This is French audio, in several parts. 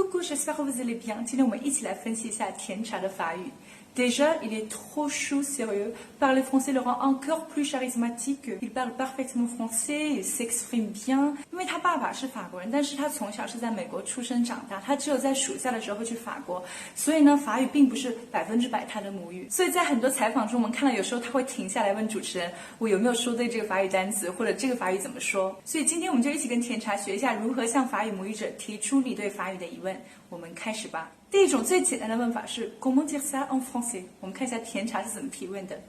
Coucou, j'espère que vous allez bien. 今天我们一起来分析一下甜茶的法语。Déjà, il est trop chou sérieux. Parler français le rend encore plus charismatique. Il parle parfaitement français, il s'exprime bien. 因为他爸爸是法国人，但是他从小是在美国出生长大，他只有在暑假的时候会去法国，所以呢，法语并不是100%他的母语。所以在很多采访中，我们看到有时候他会停下来问主持人，我有没有说对这个法语单词，或者这个法语怎么说。所以今天我们就一起跟甜茶学一下如何向法语母语者提出你对法语的疑问。我们开始吧。第一种最简单的问法是 Comment dire ça en français？ 我们看一下甜茶是怎么提问的。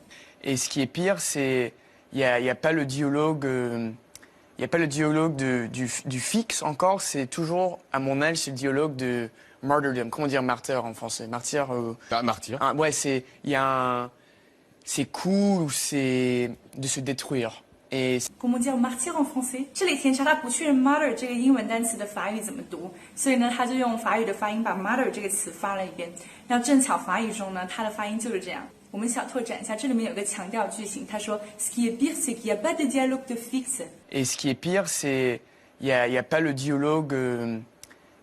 Et ce qui est pire, c'est il y a pas le dialogue, il y a pas le dialogue du fixe encore. C'est toujours, à mon âge, c'est le dialogue de martyrdom. Comment dire martyr en français? Martyr. Martyr. Ouais, c'est cool, c'est de se détruire. Et Comment dire martyr en français？ 这里甜茶他不确认 martyr 这个英文单词的法语怎么读，所以呢，他就用法语的发音把 martyr 这个词发了一遍。然后正巧法语中呢，它的发音就是这样。我们小拓展一下，这里面有个强调句型，他说 Ce qui est pire, c'est qu'il n'y a pas de dialogue de fixe. Et ce qui est pire, c'est il y a pas le dialogue.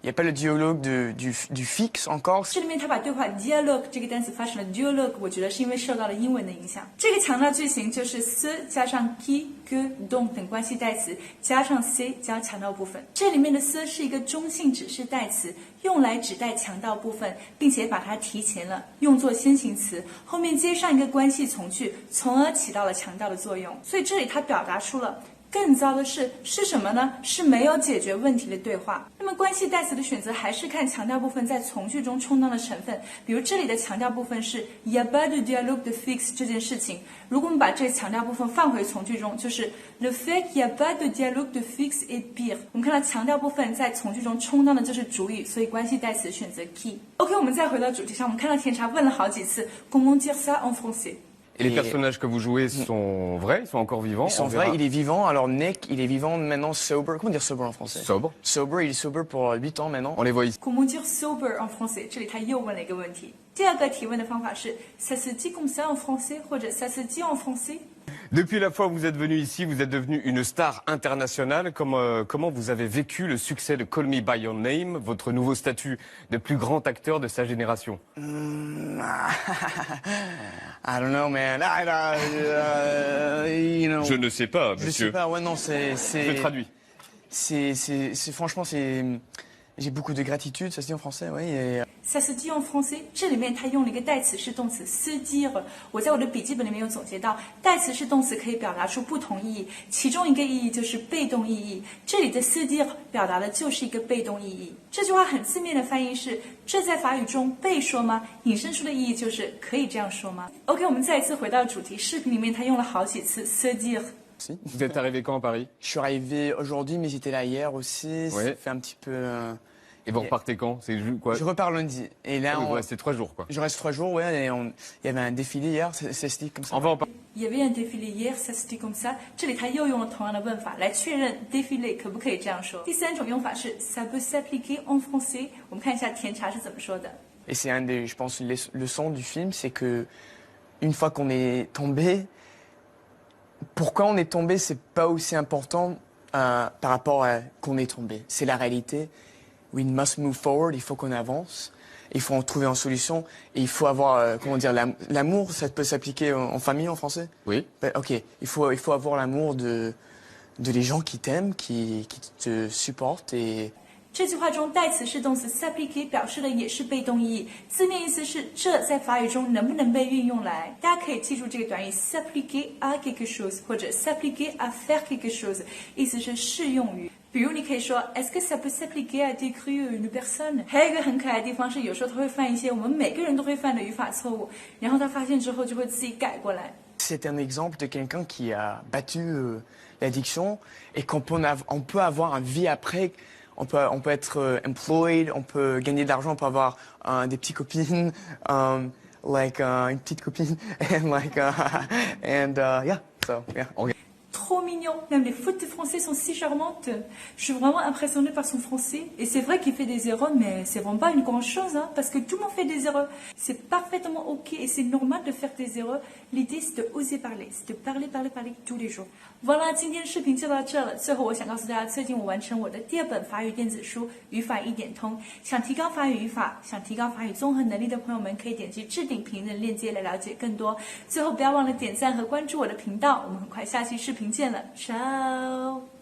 Il n'y a pas le dialogue du fixe encore. 这里面他把对话 dialogue 这个单词发成了 dialogue， 我觉得是因为受到了英文的影响。这个强调句型就是 ce 加上 qui、que、dont 等关系代词加上 c 加强调部分。这里面的 ce 是一个中性指示代词，用来指代强调部分，并且把它提前了，用作先行词，后面接上一个关系从句，从而起到了强调的作用。所以这里它表达出了。更糟的是什么呢？是没有解决问题的对话。那么关系代词的选择还是看强调部分在从句中充当的成分。比如这里的强调部分是 il y a pas de dialogue de fixe 这件事情，如果我们把这个强调部分放回从句中，就是 le fait qu'il y a pas de dialogue de fixe est pire。我们看到强调部分在从句中充当的就是主语，所以关系代词选择 qui。OK， 我们再回到主题上，我们看到甜茶问了好几次 comment dire ça en français。Et les personnages que vous jouez sont vrais, ils sont encore vivants. Ils sont vrais, il est vivant. Alors Nick, il est vivant maintenant sober. Comment dire sober en français? Sobre. Sober, il est sober pour 8 ans maintenant. On les voit ici. Comment dire sober en français？ 这里他又问了一个问题。第二个提问的方法是 ça se dit comme ça en français 或者 ça se dit en français。Depuis la fois où vous êtes venu ici, vous êtes devenu une star internationale. Comment vous avez vécu le succès de Call Me By Your Name, votre nouveau statut de plus grand acteur de sa génération? I don't know, man. You know. Je ne sais pas, monsieur. Je sais pas, ouais, non, c'est... Je traduis. Franchement, j'ai beaucoup de gratitude, ça se dit en français, oui. Et... Ça se dit en français， 这里面它用了一个代词是动词 se dire。我在我的笔记本里面有总结到，代词是动词可以表达出不同意义，其中一个意义就是被动意义。这里的 se dire 表达的就是一个被动意义。这句话很字面的翻译是：这在法语中被说吗？引申出的意义就是可以这样说吗 ？OK， 我们再一次回到主题，视频里面它用了好几次 se dire。Vous êtes arrivé quand à Paris? Je suis arrivé aujourd'hui, mais j'étais là hier aussi. Oui. Ça fait un petit peu... Et vous repartez quand? C'est quoi? Je repars lundi. Et là, vous restez 3 jours, quoi. Je reste 3 jours, ouais. Et il y avait un défilé hier, ça se dit comme ça. On va en parler. Il y avait un défilé hier, ça se dit comme ça。这里他又用了同样的问法来确认 défilé 可不可以这样说。第三种用法是 ça peut s'appliquer en français。我们看一下甜茶是怎么说的。Et c'est un des, je pense, les leçons du film, c'est que une fois qu'on est tombé, pourquoi on est tombé, c'est pas aussi important par rapport à qu'on est tombé. C'est la réalité. We must move forward. Il faut qu'on avance. Il faut en trouver une solution. Et il faut avoir, comment dire, l'amour. Ça peut s'appliquer en famille en français? Oui. Ben, ok. Il faut avoir l'amour de les gens qui t'aiment, qui te supportent et 这句话中代词是动词 s'appliquer 表示的也是被动意义，字面意思是这在法语中能不能被运用来？大家可以记住这个短语 s'appliquer à quelque chose 或者 s'appliquer à faire quelque chose， 意思是适用于。比如你可以说 Est-ce que ça peut s'appliquer à décrire une personne？ 还有一个很可爱的地方是，有时候他会犯一些我们每个人都会犯的语法错误，然后他发现之后就会自己改过来。C'est un exemple de quelqu'un qui a battu l'addiction et qu'on peut avoir une vie après. On peut être employed, on peut gagner de l'argent, on peut avoir des petites copines, une petite copine, and yeah, so yeah. Trop trop mignon. Même les fautes de français sont si charmantes. Je suis vraiment impressionnée par son français. Et c'est vrai qu'il fait des erreurs, mais c'est vraiment pas une grande chose, hein, parce que tout le monde fait des erreurs. C'est parfaitement ok et c'est normal de faire des erreurs. L'idée c'est de oser parler, c'est de parler tous les jours. Voilà， 今天视频就到这了。最后我想告诉大家，最近我完成我的第2本法语电子书《语法一点通》。想提高法语语法，想提高法语综合能力的朋友们，可以点击置顶评论链接来了解更多。最后不要忘了点赞和关注我的频道，我们很快下期视频见了，ciao。